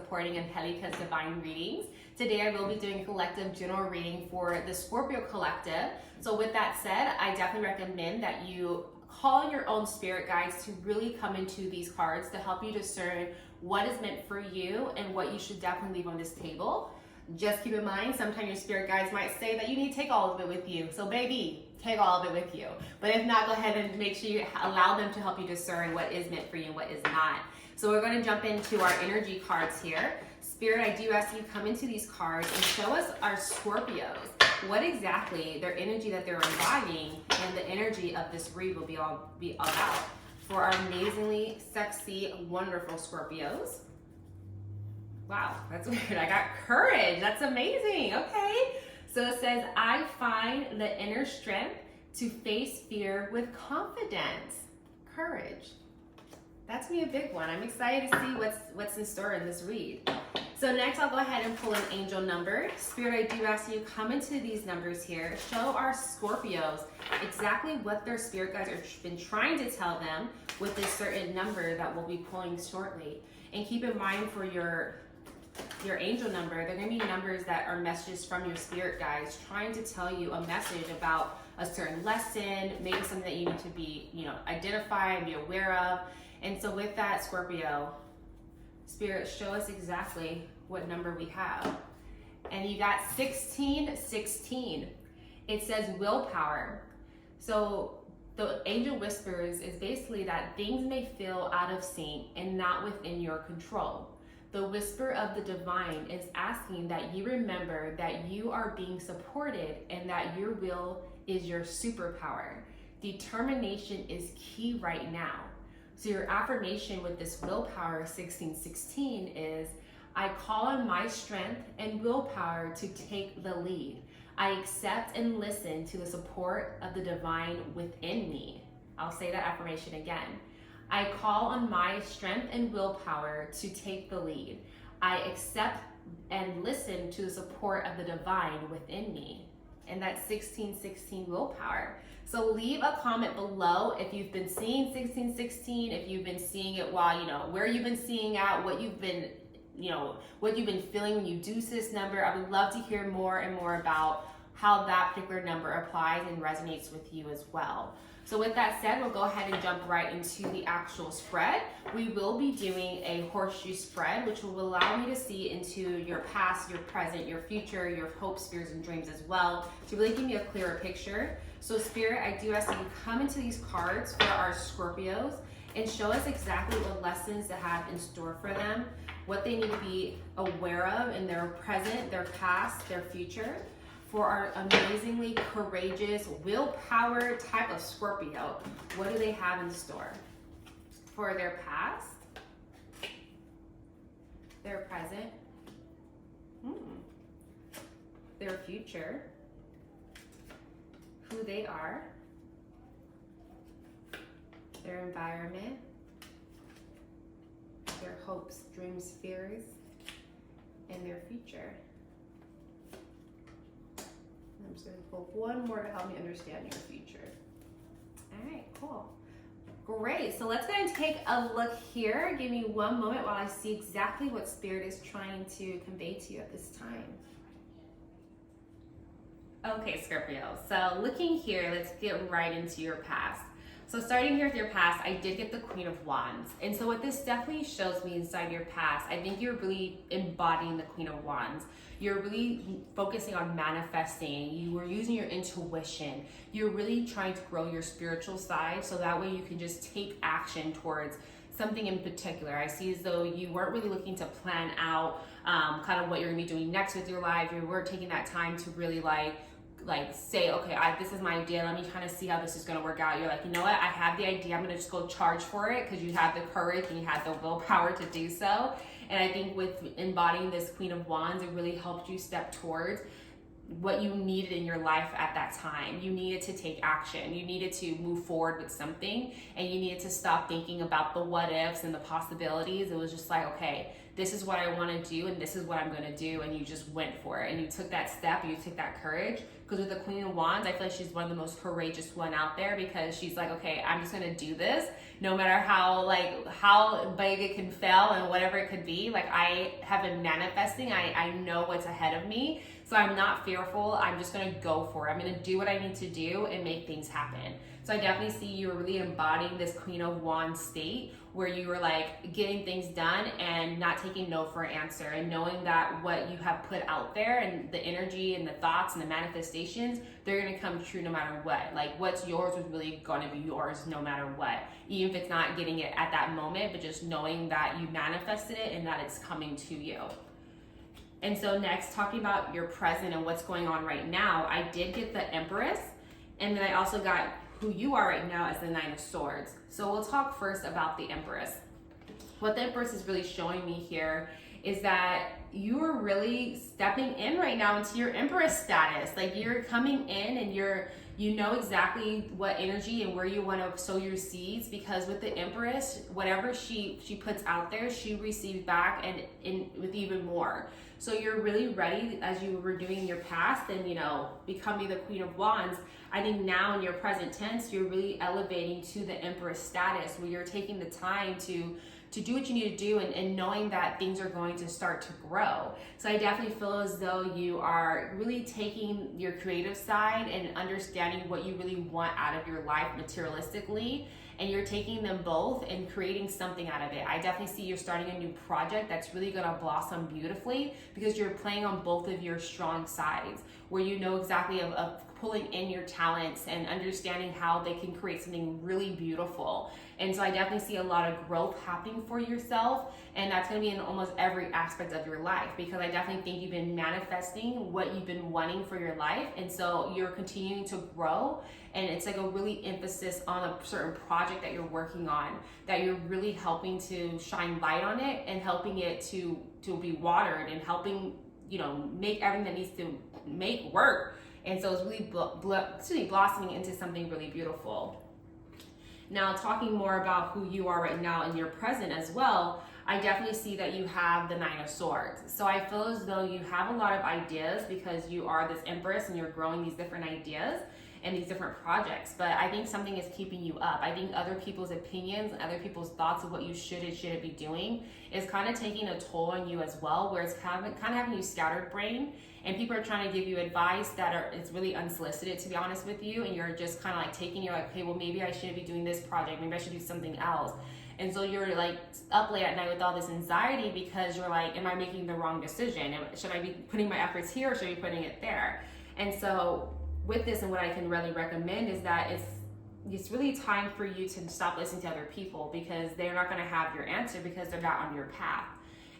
supporting Angelica's Divine readings. Today I will be doing a collective general reading for the Scorpio collective. So with that said, I definitely recommend that you call your own spirit guides to really come into these cards to help you discern what is meant for you and what you should definitely leave on this table. Just keep in mind, sometimes your spirit guides might say that you need to take all of it with you. So baby, take all of it with you. But if not, go ahead and make sure you allow them to help you discern what is meant for you and what is not. So we're going to jump into our energy cards here. Spirit, I do ask you to come into these cards and show us our Scorpios. What exactly their energy that they're embodying and the energy of this read will be about for our amazingly sexy, wonderful Scorpios. Wow, that's weird. I got courage. That's amazing. Okay. So it says, I find the inner strength to face fear with confidence. Courage. That's me a big one. I'm excited to see what's in store in this read. So next I'll go ahead and pull an angel number. Spirit, I do ask you come into these numbers here. Show our Scorpios exactly what their spirit guides have been trying to tell them with this certain number that we'll be pulling shortly. And keep in mind for your angel number, they're going to be numbers that are messages from your spirit guides trying to tell you a message about a certain lesson, maybe something that you need to be, identify and be aware of. And so with that, Scorpio, Spirit, show us exactly what number we have. And you got 1616. It says willpower. So the angel whispers is basically that things may feel out of sync and not within your control. The whisper of the divine is asking that you remember that you are being supported and that your will is your superpower. Determination is key right now. So your affirmation with this willpower 1616 is, I call on my strength and willpower to take the lead. I accept and listen to the support of the divine within me. I'll say that affirmation again. I call on my strength and willpower to take the lead. I accept and listen to the support of the divine within me. And that's 1616 willpower. So leave a comment below if you've been seeing 1616, if you've been seeing it while, where you've been seeing out, what you've been feeling when you do see this number. I would love to hear more and more about how that particular number applies and resonates with you as well. So with that said, we'll go ahead and jump right into the actual spread. We will be doing a horseshoe spread, which will allow me to see into your past, your present, your future, your hopes, fears, and dreams as well, to really give me a clearer picture. So Spirit, I do ask that you come into these cards for our Scorpios and show us exactly what lessons to have in store for them, what they need to be aware of in their present, their past, their future. For our amazingly courageous, willpower type of Scorpio, what do they have in store? For their past, their present, their future, who they are, their environment, their hopes, dreams, fears, and their future. I'm just going to pull one more to help me understand your future. All right, cool. Great. So let's go ahead and take a look here. Give me one moment while I see exactly what Spirit is trying to convey to you at this time. Okay, Scorpio. So looking here, let's get right into your past. So starting here with your past, I did get the Queen of Wands. And so what this definitely shows me inside your past, I think you're really embodying the Queen of Wands. You're really focusing on manifesting. You were using your intuition. You're really trying to grow your spiritual side so that way you can just take action towards something in particular. I see as though you weren't really looking to plan out kind of what you're gonna be doing next with your life. You weren't taking that time to really like say, okay, this is my idea. Let me kind of see how this is going to work out. You're like, you know what? I have the idea. I'm going to just go charge for it because you have the courage and you have the willpower to do so. And I think with embodying this Queen of Wands, it really helped you step towards what you needed in your life at that time. You needed to take action. You needed to move forward with something, and you needed to stop thinking about the what ifs and the possibilities. It was just like, okay, this is what I want to do and this is what I'm going to do, and you just went for it and you took that step, you took that courage. Because with the Queen of Wands, I feel like she's one of the most courageous one out there, because she's like, okay, I'm just going to do this no matter how big it can fail and whatever it could be. Like, I have been manifesting, I know what's ahead of me, so I'm not fearful. I'm just going to go for it. I'm going to do what I need to do and make things happen. So I definitely see you really embodying this Queen of Wands state, where you were like getting things done and not taking no for an answer, and knowing that what you have put out there and the energy and the thoughts and the manifestations, they're going to come true no matter what. Like, what's yours is really going to be yours no matter what, even if it's not getting it at that moment, but just knowing that you manifested it and that it's coming to you. And so next, talking about your present and what's going on right now, I did get the Empress, and then I also got who you are right now as the Nine of Swords. So we'll talk first about the Empress. What the Empress is really showing me here is that you are really stepping in right now into your Empress status. Like, you're coming in and you know exactly what energy and where you want to sow your seeds, because with the Empress, whatever she puts out there, she receives back and with even more. So you're really ready, as you were doing in your past and, you know, becoming the Queen of Wands. I think now in your present tense, you're really elevating to the Empress status, where you're taking the time to do what you need to do, and knowing that things are going to start to grow. So I definitely feel as though you are really taking your creative side and understanding what you really want out of your life materialistically, and you're taking them both and creating something out of it. I definitely see you're starting a new project that's really gonna blossom beautifully, because you're playing on both of your strong sides, where you know exactly of pulling in your talents and understanding how they can create something really beautiful. And so I definitely see a lot of growth happening for yourself, and that's going to be in almost every aspect of your life, because I definitely think you've been manifesting what you've been wanting for your life, and so you're continuing to grow, and it's like a really emphasis on a certain project that you're working on, that you're really helping to shine light on it and helping it to be watered and helping, you know, make everything that needs to make work. And so it's really blossoming into something really beautiful. Now, talking more about who you are right now in your present as well, I definitely see that you have the Nine of Swords. So I feel as though you have a lot of ideas, because you are this Empress and you're growing these different ideas and these different projects. But I think something is keeping you up. I think other people's opinions and other people's thoughts of what you should and shouldn't be doing is kind of taking a toll on you as well, where it's kind of having you scattered brain. And people are trying to give you advice it's really unsolicited, to be honest with you. And you're just kind of like you're like, okay, well, maybe I shouldn't be doing this project. Maybe I should do something else. And so you're like up late at night with all this anxiety, because you're like, am I making the wrong decision? Should I be putting my efforts here, or should I be putting it there? And so with this, and what I can really recommend is that it's really time for you to stop listening to other people, because they're not going to have your answer, because they're not on your path.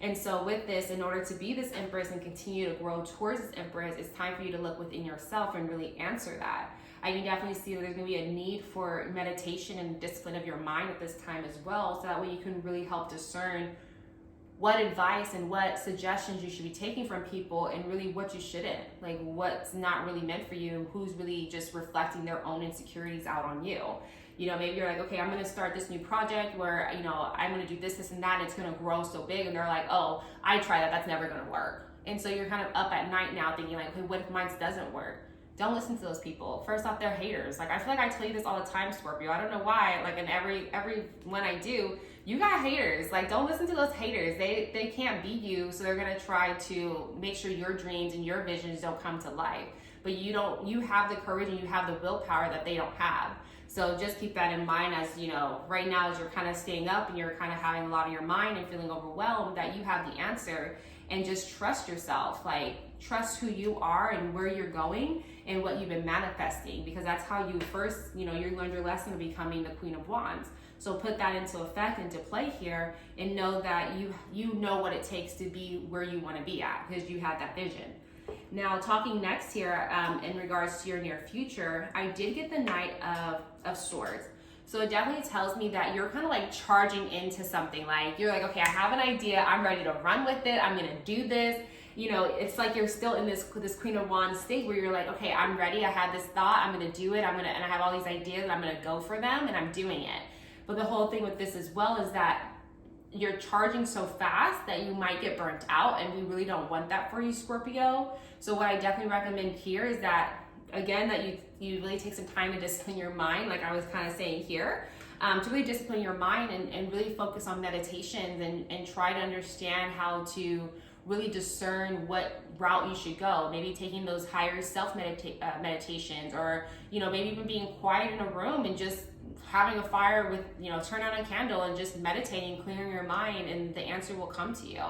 And so with this, in order to be this Empress and continue to grow towards this Empress, it's time for you to look within yourself and really answer that. I can definitely see that there's going to be a need for meditation and discipline of your mind at this time as well, so that way you can really help discern what advice and what suggestions you should be taking from people, and really what you shouldn't. Like, what's not really meant for you, who's really just reflecting their own insecurities out on you. You know, maybe you're like, okay, I'm going to start this new project where, you know, I'm going to do this and that, and it's going to grow so big. And they're like, oh, I tried that, that's never going to work. And so you're kind of up at night now thinking like, okay, what if mine doesn't work? Don't listen to those people. First off, they're haters. Like, I feel like I tell you this all the time, Scorpio. I don't know why. Like, in every one I do, you got haters. Like, don't listen to those haters. They can't beat you, so they're going to try to make sure your dreams and your visions don't come to life. But you have the courage and you have the willpower that they don't have. So just keep that in mind, as you know, right now, as you're kind of staying up and you're kind of having a lot on your mind and feeling overwhelmed, that you have the answer. And just trust yourself. Like, trust who you are and where you're going and what you've been manifesting, because that's how you first, you learned your lesson of becoming the Queen of Wands. So put that into effect, into play here, and know that you know what it takes to be where you want to be at, because you have that vision. Now, talking next here in regards to your near future, I did get the Knight of Swords. So it definitely tells me that you're kind of like charging into something. Like, you're like, okay, I have an idea, I'm ready to run with it, I'm gonna do this. You know, it's like you're still in this Queen of Wands state where you're like, okay, I'm ready, I had this thought, I'm gonna do it, and I have all these ideas, and I'm gonna go for them, and I'm doing it. But the whole thing with this as well is that you're charging so fast that you might get burnt out, and we really don't want that for you, Scorpio. So what I definitely recommend here is that, again, that you really take some time to discipline your mind, like I was kind of saying here, to really discipline your mind and really focus on meditations and try to understand how to really discern what route you should go. Maybe taking those higher self meditations, or maybe even being quiet in a room and just having a fire with, turn on a candle and just meditating, clearing your mind, and the answer will come to you.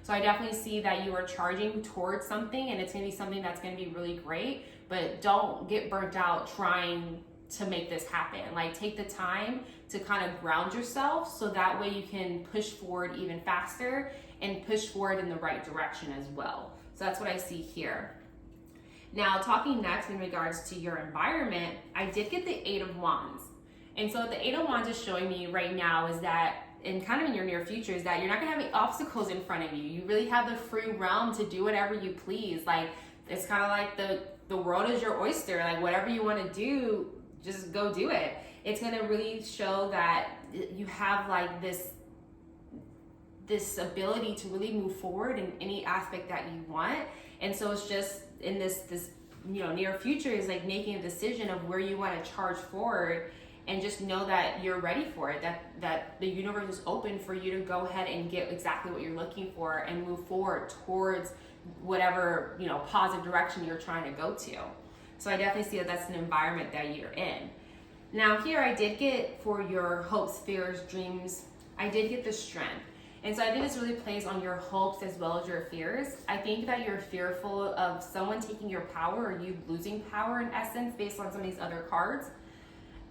So I definitely see that you are charging towards something, and it's going to be something that's going to be really great, but don't get burnt out trying to make this happen. Like, take the time to kind of ground yourself so that way you can push forward even faster and push forward in the right direction as well. So that's what I see here. Now, talking next in regards to your environment, I did get the 8 of Wands. And so what the 8 of Wands is showing me right now is that, and kind of in your near future, is that you're not gonna have any obstacles in front of you. You really have the free realm to do whatever you please. Like, it's kind of like the world is your oyster. Like, whatever you want to do, just go do it. It's gonna really show that you have like this ability to really move forward in any aspect that you want. And so it's just in this near future is like making a decision of where you want to charge forward, and just know that you're ready for it, that the universe is open for you to go ahead and get exactly what you're looking for and move forward towards whatever positive direction you're trying to go to. So I definitely see that that's an environment that you're in. Now here I did get, for your hopes, fears, dreams, I did get the Strength. And so I think this really plays on your hopes as well as your fears. I think that you're fearful of someone taking your power, or you losing power in essence based on some of these other cards.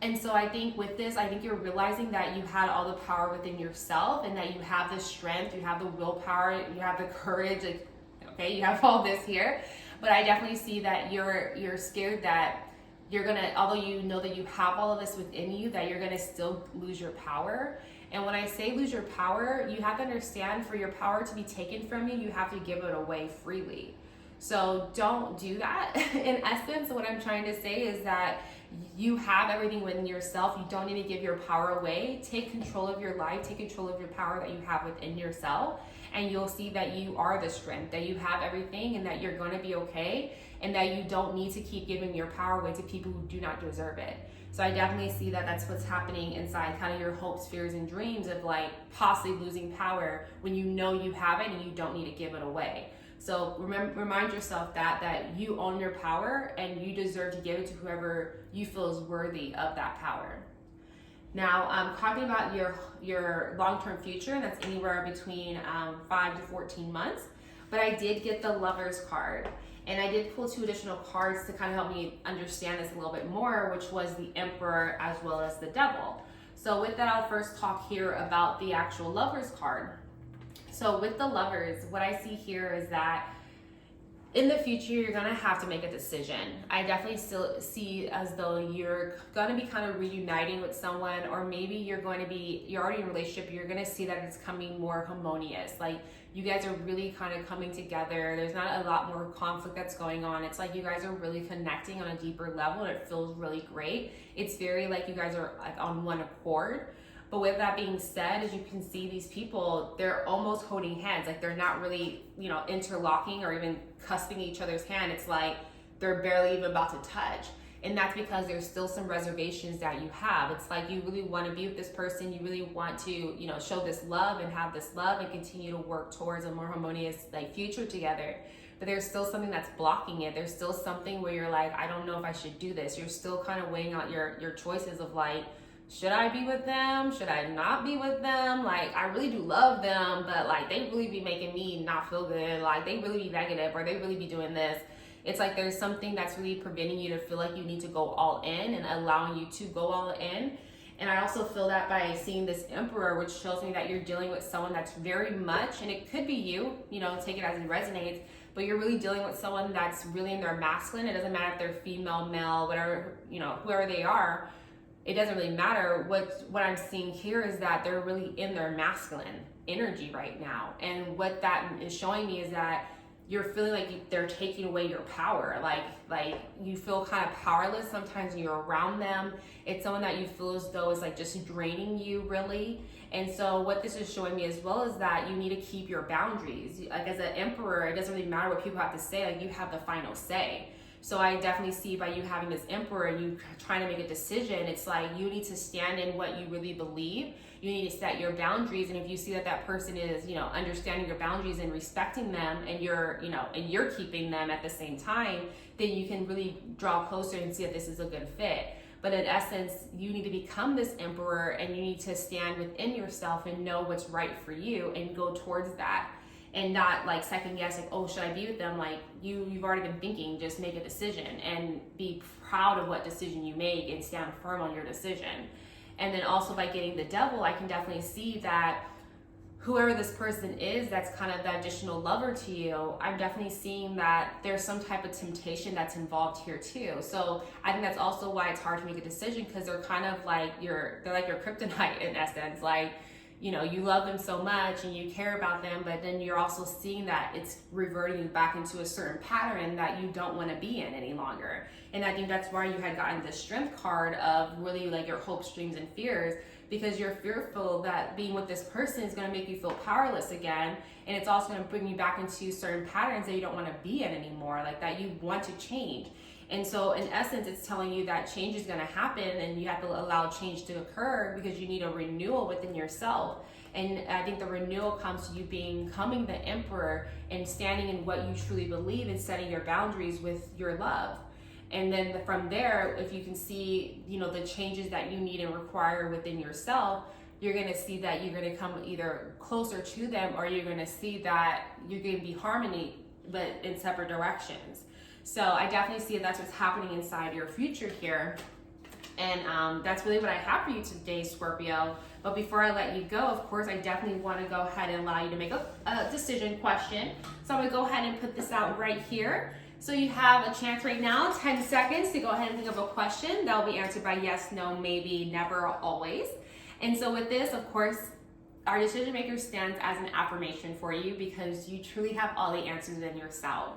And so I think with this, I think you're realizing that you had all the power within yourself, and that you have the strength, you have the willpower, you have the courage, like, okay, you have all this here. But I definitely see that you're scared that you're gonna, although you know that you have all of this within you, that you're gonna still lose your power. And when I say lose your power, you have to understand, for your power to be taken from you, you have to give it away freely. So don't do that. In essence, what I'm trying to say is that you have everything within yourself. You don't need to give your power away. Take control of your life, take control of your power that you have within yourself, and you'll see that you are the strength, that you have everything, and that you're going to be okay, and that you don't need to keep giving your power away to people who do not deserve it. So I definitely see that that's what's happening inside kind of your hopes, fears, and dreams of like possibly losing power when you know you have it and you don't need to give it away. So remind yourself that you own your power, and you deserve to give it to whoever you feel is worthy of that power. Now, talking about your long-term future, and that's anywhere between 5 to 14 months, but I did get the Lovers card. And I did pull 2 additional cards to kind of help me understand this a little bit more, which was the Emperor as well as the Devil. So with that, I'll first talk here about the actual Lovers card. So with the Lovers, what I see here is that in the future, you're gonna have to make a decision. I definitely still see as though you're gonna be kind of reuniting with someone, or maybe you're already in a relationship, you're gonna see that it's coming more harmonious. Like, you guys are really kind of coming together. There's not a lot more conflict that's going on. It's like you guys are really connecting on a deeper level, and it feels really great. It's very like you guys are like on one accord. But with that being said, as you can see, these people, they're almost holding hands. Like, they're not really, interlocking or even cusping each other's hand. It's like they're barely even about to touch. And that's because there's still some reservations that you have. It's like you really want to be with this person. You really want to, show this love and have this love and continue to work towards a more harmonious future together. But there's still something that's blocking it. There's still something where you're like, I don't know if I should do this. You're still kind of weighing out your choices of like, should I be with them? Should I not be with them? Like, I really do love them, but like, they really be making me not feel good. Like, they really be negative, or they really be doing this. It's like there's something that's really preventing you to feel like you need to go all in, and allowing you to go all in. And I also feel that by seeing this Emperor, which shows me that you're dealing with someone that's very much, and it could be you, take it as it resonates, but you're really dealing with someone that's really in their masculine. It doesn't matter if they're female, male, whatever, whoever they are. It doesn't really matter. What I'm seeing here is that they're really in their masculine energy right now. And what that is showing me is that you're feeling like they're taking away your power. Like you feel kind of powerless sometimes when you're around them. It's someone that you feel as though is like just draining you, really. And so what this is showing me as well is that you need to keep your boundaries. Like as an emperor, it doesn't really matter what people have to say, like you have the final say. So I definitely see by you having this emperor and you trying to make a decision, it's like you need to stand in what you really believe. You need to set your boundaries. And if you see that that person is, you know, understanding your boundaries and respecting them, and you're, you know, and you're keeping them at the same time, then you can really draw closer and see that this is a good fit. But in essence, you need to become this emperor, and you need to stand within yourself and know what's right for you and go towards that. And not like second guess, like, oh, should I be with them? Like you've already been thinking, just make a decision and be proud of what decision you make and stand firm on your decision. And then also by getting the devil, I can definitely see that whoever this person is, that's kind of the additional lover to you, I'm definitely seeing that there's some type of temptation that's involved here too. So I think that's also why it's hard to make a decision, because they're kind of like they're like your kryptonite in essence. Like, you know, you love them so much and you care about them, but then you're also seeing that it's reverting you back into a certain pattern that you don't want to be in any longer. And I think that's why you had gotten the strength card of really like your hopes, dreams, and fears, because you're fearful that being with this person is going to make you feel powerless again. And it's also going to bring you back into certain patterns that you don't want to be in anymore, like that you want to change. And so in essence, it's telling you that change is going to happen, and you have to allow change to occur because you need a renewal within yourself. And I think the renewal comes to you becoming the emperor and standing in what you truly believe and setting your boundaries with your love. And then from there, if you can see, you know, the changes that you need and require within yourself, you're going to see that you're going to come either closer to them, or you're going to see that you're going to be harmony, but in separate directions. So I definitely see that's what's happening inside your future here. And that's really what I have for you today, Scorpio. But before I let you go, of course, I definitely want to go ahead and allow you to make a decision question. So I'm going to go ahead and put this out right here. So you have a chance right now, 10 seconds, to go ahead and think of a question that will be answered by yes, no, maybe, never, or always. And so with this, of course, our decision maker stands as an affirmation for you, because you truly have all the answers in yourself.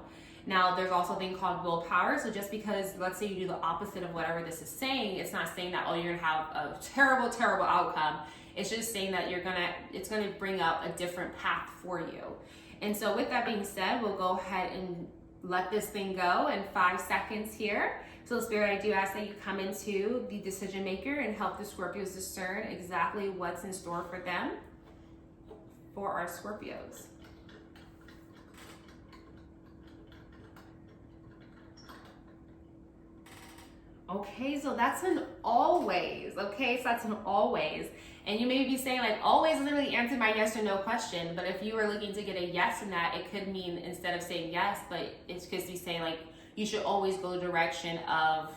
Now, there's also a thing called willpower. So just because, let's say you do the opposite of whatever this is saying, it's not saying that, oh, you're gonna have a terrible, terrible outcome. It's just saying that it's gonna bring up a different path for you. And so with that being said, we'll go ahead and let this thing go in 5 seconds here. So Spirit, I do ask that you come into the decision maker and help the Scorpios discern exactly what's in store for them, for our Scorpios. Okay, so that's an always. Okay, so that's an always. And you may be saying like, always doesn't really answer my yes or no question. But if you were looking to get a yes in that, it could mean instead of saying yes, but it's because you're saying like, you should always go the direction of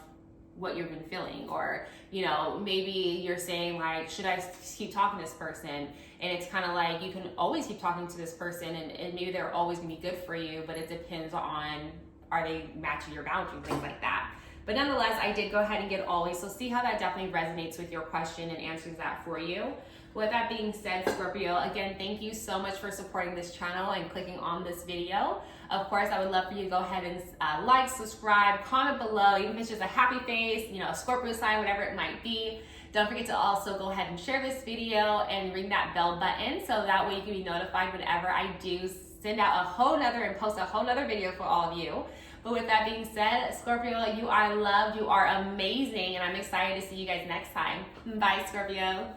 what you've been feeling. Or, you know, maybe you're saying like, should I keep talking to this person? And it's kind of like, you can always keep talking to this person, and maybe they're always gonna be good for you, but it depends on, are they matching your boundaries, things like that. But nonetheless, I did go ahead and get always. So see how that definitely resonates with your question and answers that for you. With that being said, Scorpio, again, thank you so much for supporting this channel and clicking on this video. Of course, I would love for you to go ahead and like, subscribe, comment below, even if it's just a happy face, you know, a Scorpio sign, whatever it might be. Don't forget to also go ahead and share this video and ring that bell button, so that way you can be notified whenever I do send out a whole nother and post a whole nother video for all of you. But with that being said, Scorpio, you are loved, you are amazing, and I'm excited to see you guys next time. Bye, Scorpio.